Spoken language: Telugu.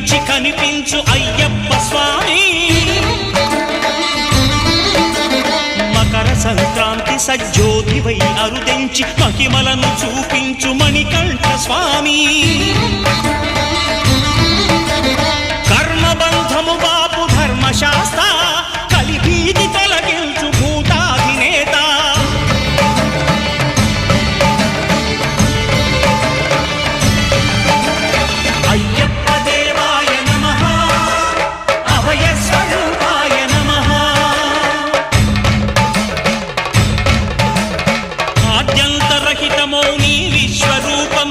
కనిపించి కనిపించు అయ్యప్ప స్వామి మకర సంక్రాంతి సజ్జోతివై అరుదెంచి మహిమలను చూపించు మణికంఠ స్వామి కర్మబంధము బాపు ధర్మశాస్త్ర కలిభీతి తొలగించు భూతాధినేత అయ్యప్ప దేవాయ నమః అభయ స్వరూపాయ నమః ఆద్యంతరహితమో నీ విశ్వరూపం